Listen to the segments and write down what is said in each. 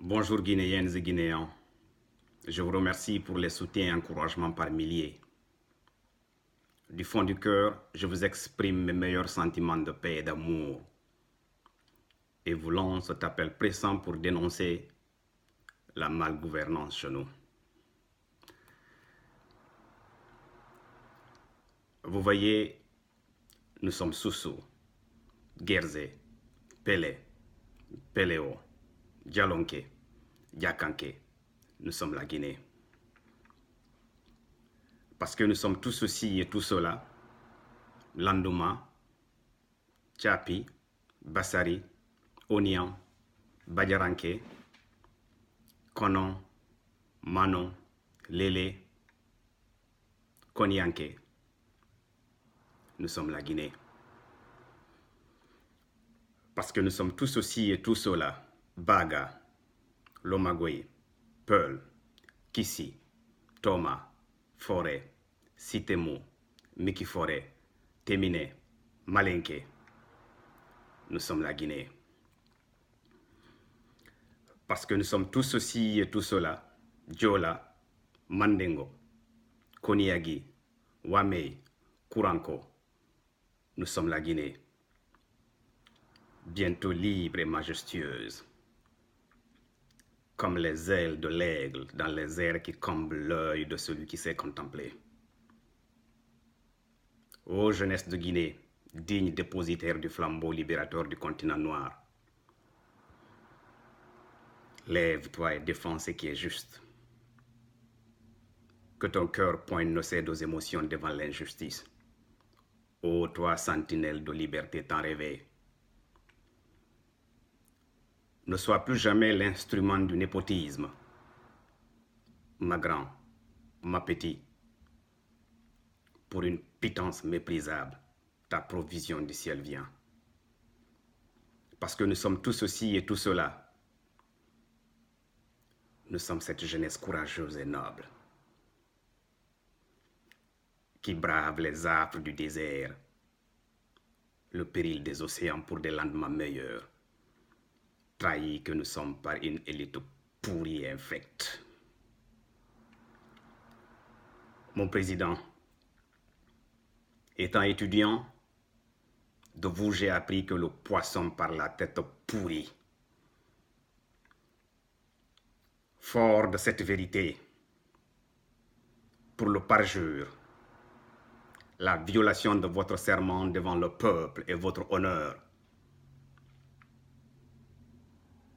Bonjour Guinéennes et Guinéens. Je vous remercie pour les soutiens et encouragements par milliers. Du fond du cœur, je vous exprime mes meilleurs sentiments de paix et d'amour et vous lance cet appel pressant pour dénoncer la malgouvernance chez nous. Vous voyez, nous sommes Soussou, Guérzé, Pelé, Péléo, Djalonké, Diakanké. Nous sommes la Guinée. Parce que nous sommes tous ceci et tout cela, Landouma, Tchapi, Bassari, Onian, Badiaranké, Konon, Manon, Lélé, Konyanké. Nous sommes la Guinée. Parce que nous sommes tous aussi et tous cela, Baga, Lomagoy, Peul, Kissi, Thomas, Forêt, Sitemo, Miki Forêt, Téminé, Malinké. Nous sommes la Guinée. Parce que nous sommes tous ceci et tout cela, Djola, Mandengo, Koniagi, Wamei, Kouranko. Nous sommes la Guinée. Bientôt libre et majestueuse, comme les ailes de l'aigle dans les airs qui comblent l'œil de celui qui sait contempler. Ô jeunesse de Guinée, digne dépositaire du flambeau libérateur du continent noir, lève-toi et défends ce qui est juste. Que ton cœur pointe ne cède aux émotions devant l'injustice. Ô toi, sentinelle de liberté tant rêvée, ne sois plus jamais l'instrument du népotisme. Ma grand, ma petit, pour une pitance méprisable, ta provision du ciel vient. Parce que nous sommes tous ceci et tout cela. Nous sommes cette jeunesse courageuse et noble qui brave les affres du désert, le péril des océans pour des lendemains meilleurs, trahis que nous sommes par une élite pourrie et infecte. Mon président, étant étudiant, de vous j'ai appris que le poisson par la tête pourrie. Fort de cette vérité, pour le parjure, la violation de votre serment devant le peuple et votre honneur,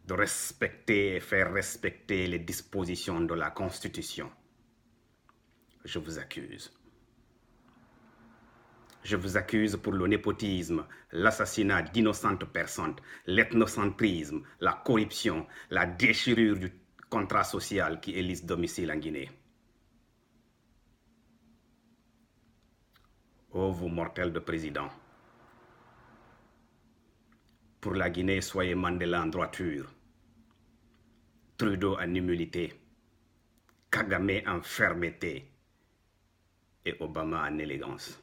de respecter et faire respecter les dispositions de la Constitution, je vous accuse. Je vous accuse pour le népotisme, l'assassinat d'innocentes personnes, l'ethnocentrisme, la corruption, la déchirure du contrat social qui élise domicile en Guinée. Ô vous mortels de président, pour la Guinée, soyez Mandela en droiture, Trudeau en humilité, Kagame en fermeté et Obama en élégance.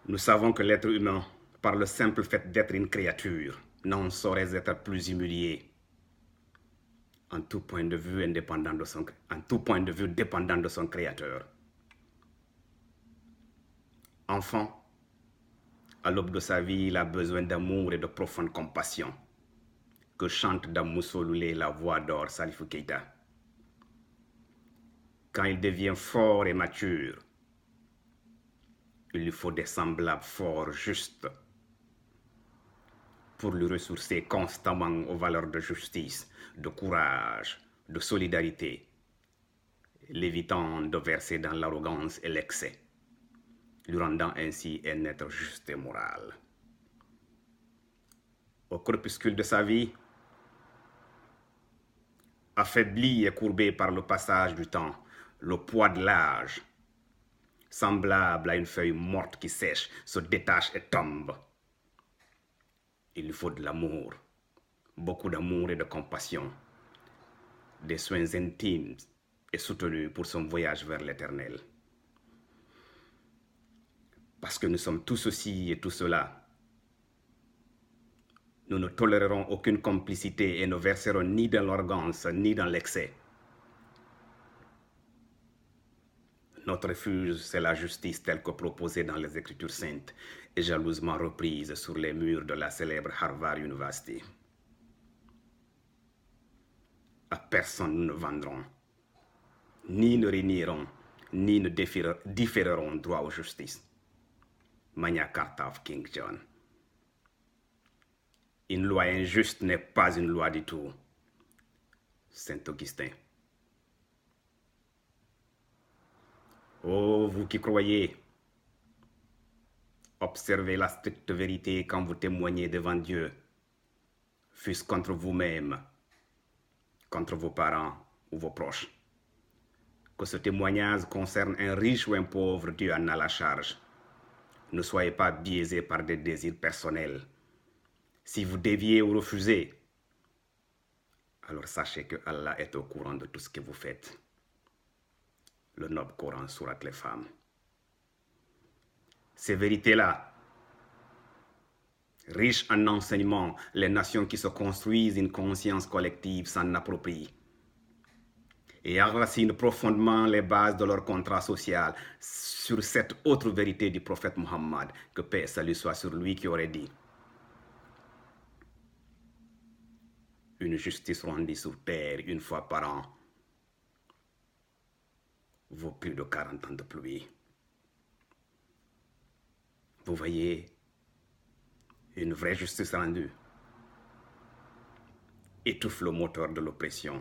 Nous savons que l'être humain, par le simple fait d'être une créature, n'en saurait être plus humilié en tout point de vue indépendant de son, en tout point de vue dépendant de son créateur. Enfant, à l'aube de sa vie, il a besoin d'amour et de profonde compassion, que chante dans Moussoloulé la voix d'or Salifou Keïta. Quand il devient fort et mature, il lui faut des semblables forts, justes, pour lui ressourcer constamment aux valeurs de justice, de courage, de solidarité, l'évitant de verser dans l'arrogance et l'excès, lui rendant ainsi un être juste et moral. Au crépuscule de sa vie, affaibli et courbé par le passage du temps, le poids de l'âge, semblable à une feuille morte qui sèche, se détache et tombe. Il lui faut de l'amour, beaucoup d'amour et de compassion, des soins intimes et soutenus pour son voyage vers l'éternel. Parce que nous sommes tous ceci et tout cela, Nous ne tolérerons aucune complicité et ne verserons ni dans l'arrogance ni dans l'excès. Notre refuge, c'est la justice telle que proposée dans les Écritures saintes et jalousement reprise sur les murs de la célèbre Harvard University. À personne nous ne vendrons, ni ne réunirons, ni ne différeront droit aux justice. Magna Carta of King John. Une loi injuste n'est pas une loi du tout. Saint Augustin. Oh, vous qui croyez, observez la stricte vérité quand vous témoignez devant Dieu, fût-ce contre vous-même, contre vos parents ou vos proches. Que ce témoignage concerne un riche ou un pauvre, Dieu en a la charge. Ne soyez pas biaisés par des désirs personnels. Si vous déviez ou refusez, alors sachez que Allah est au courant de tout ce que vous faites. Le noble Coran sourate les femmes. Ces vérités-là, riches en enseignements, les nations qui se construisent une conscience collective s'en approprient et enracinent profondément les bases de leur contrat social sur cette autre vérité du prophète Muhammad, que paix et salut soit sur lui, qui aurait dit: une justice rendue sur terre une fois par an vaut plus de 40 ans de pluie. Vous voyez, une vraie justice rendue étouffe le moteur de l'oppression,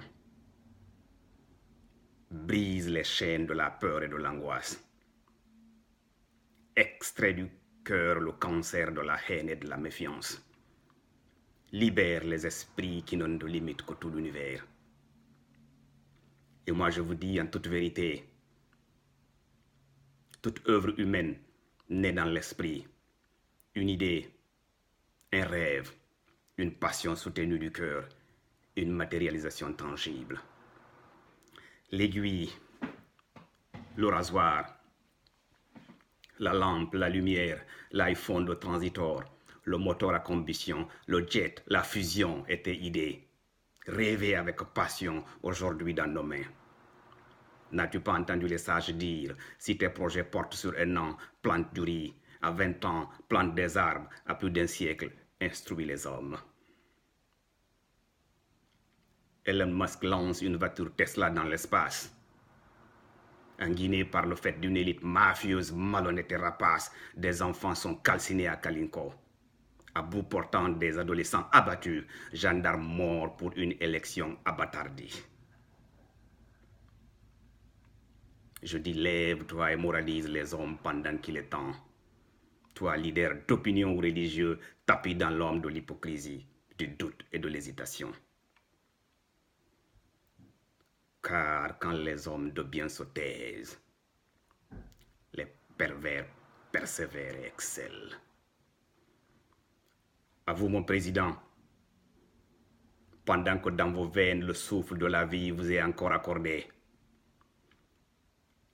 brise les chaînes de la peur et de l'angoisse, extrait du cœur le cancer de la haine et de la méfiance, libère les esprits qui n'ont de limite que tout l'univers. Et moi je vous dis en toute vérité, toute œuvre humaine naît dans l'esprit, une idée, un rêve, une passion soutenue du cœur, une matérialisation tangible. L'aiguille, le rasoir, la lampe, la lumière, l'iPhone, le transitor, le moteur à combustion, le jet, la fusion étaient idées, rêvées avec passion aujourd'hui dans nos mains. N'as-tu pas entendu les sages dire: si tes projets portent sur un an, plante du riz, à 20 ans, plante des arbres, à plus d'un siècle, instruis les hommes. Elon Musk lance une voiture Tesla dans l'espace, en Guinée par le fait d'une élite mafieuse, malhonnête et rapace. Des enfants sont calcinés à Kalinko, à bout portant des adolescents abattus, gendarmes morts pour une élection abattardie. Je dis: lève-toi et moralise les hommes pendant qu'il est temps. Toi, leader d'opinion ou religieux, tapis dans l'homme de l'hypocrisie, du doute et de l'hésitation. Car quand les hommes de bien se taisent, les pervers persévèrent et excellent. À vous, mon président, pendant que dans vos veines le souffle de la vie vous est encore accordé,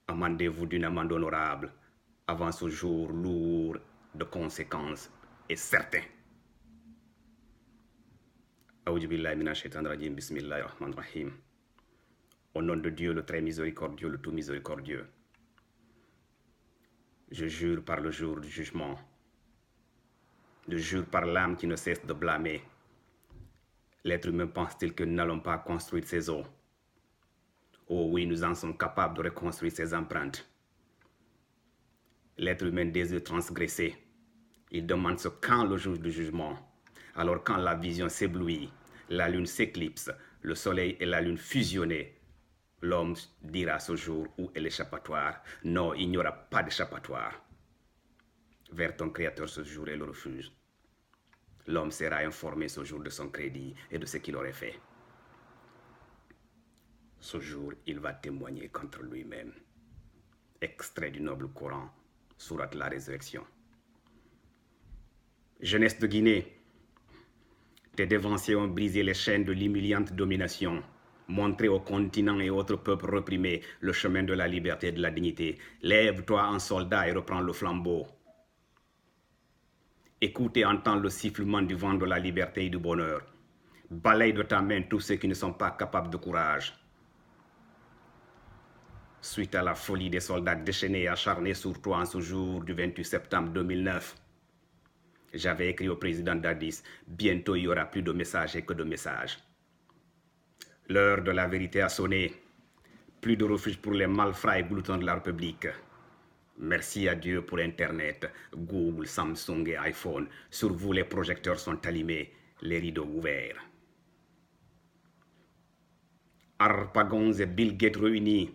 amendez-vous d'une amende honorable avant ce jour lourd de conséquences et certain. Aoudou billahi minash shaitanir rajim, bismillahir rahmanir rahim. Au nom de Dieu, le très miséricordieux, le tout miséricordieux, je jure par le jour du jugement, je jure par l'âme qui ne cesse de blâmer. L'être humain pense-t-il que nous n'allons pas construire ses os? Oh oui, nous en sommes capables de reconstruire ses empreintes. L'être humain désire transgresser. Il demande ce quand le jour du jugement. Alors quand la vision s'éblouit, la lune s'éclipse, le soleil et la lune fusionnés, l'homme dira ce jour où est l'échappatoire. Non, il n'y aura pas d'échappatoire. Vers ton Créateur ce jour est le refuge. L'homme sera informé ce jour de son crédit et de ce qu'il aurait fait. Ce jour, il va témoigner contre lui-même. Extrait du noble Coran, sourate la résurrection. Jeunesse de Guinée, tes dévanciers ont brisé les chaînes de l'humiliante domination, montré au continent et autres peuples reprimés le chemin de la liberté et de la dignité. Lève-toi en soldat et reprends le flambeau. Écoute et entends le sifflement du vent de la liberté et du bonheur. Balaye de ta main tous ceux qui ne sont pas capables de courage. Suite à la folie des soldats déchaînés et acharnés sur toi en ce jour du 28 septembre 2009, j'avais écrit au président d'Addis, bientôt il y aura plus de messagers que de messages. L'heure de la vérité a sonné. Plus de refuge pour les malfrats et gloutons de la République. Merci à Dieu pour Internet, Google, Samsung et iPhone. Sur vous, les projecteurs sont allumés, les rideaux ouverts. Harpagons et Bill Gates réunis,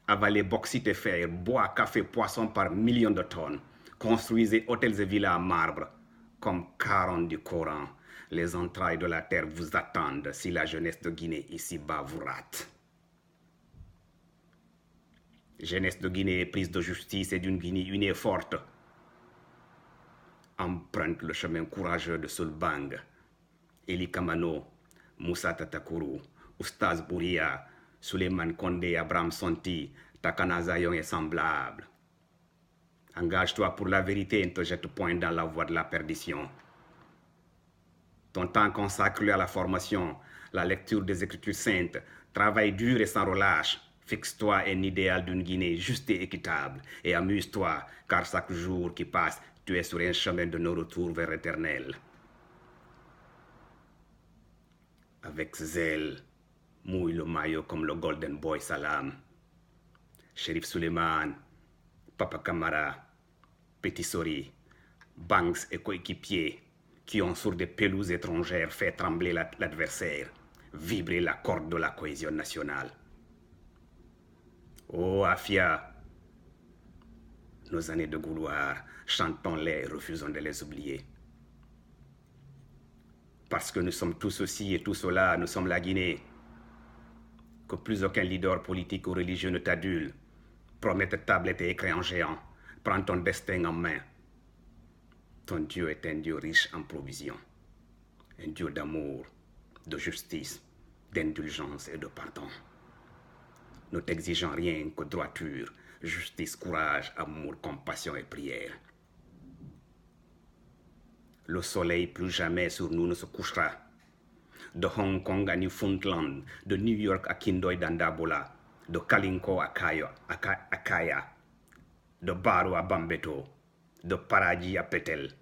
avalez bauxite et fer, bois, café, poisson par millions de tonnes. Construisez hôtels et villas à marbre, comme 40 du Coran. Les entrailles de la terre vous attendent si la jeunesse de Guinée ici-bas vous rate. Jeunesse de Guinée, prise de justice et d'une Guinée unie et forte. Emprunte le chemin courageux de Sulbang, Eli Kamano, Moussa Tatakuru, Oustaz Bouria, Suleiman Kondé, Abraham Sonti, Takana Zayong et semblables. Engage-toi pour la vérité et ne te jette point dans la voie de la perdition. Ton temps consacré à la formation, la lecture des Écritures saintes, travail dur et sans relâche. Fixe-toi un idéal d'une Guinée juste et équitable et amuse-toi, car chaque jour qui passe, tu es sur un chemin de non-retour vers l'éternel. Avec zèle, mouille le maillot comme le Golden Boy Salam. Shérif Suleiman, Papa Kamara, Petit Sori, Banks et coéquipiers qui ont sur des pelouses étrangères fait trembler l'adversaire, vibrer la corde de la cohésion nationale. Oh Afia, nos années de gloire, chantons-les et refusons de les oublier. Parce que nous sommes tous ceci et tout cela, nous sommes la Guinée. Que plus aucun leader politique ou religieux ne t'adule. Promets tes tablettes et écrans géants. Prends ton destin en main. Ton Dieu est un Dieu riche en provisions. Un Dieu d'amour, de justice, d'indulgence et de pardon. Ne t'exigeons rien que droiture, justice, courage, amour, compassion et prière. Le soleil plus jamais sur nous ne se couchera. De Hong Kong à Newfoundland, de New York à Kindoy Dandabola, de Kalinko à Kaya, de Baro à Bambeto, de Paradis à Petel.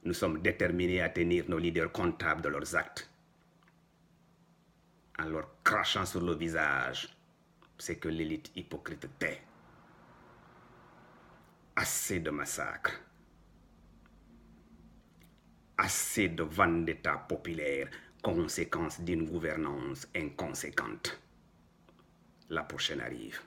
Nous sommes déterminés à tenir nos leaders comptables de leurs actes. En leur crachant sur le visage, c'est que l'élite hypocrite tait. Assez de massacres. Assez de vendetta populaire, conséquence d'une gouvernance inconséquente. La prochaine arrive.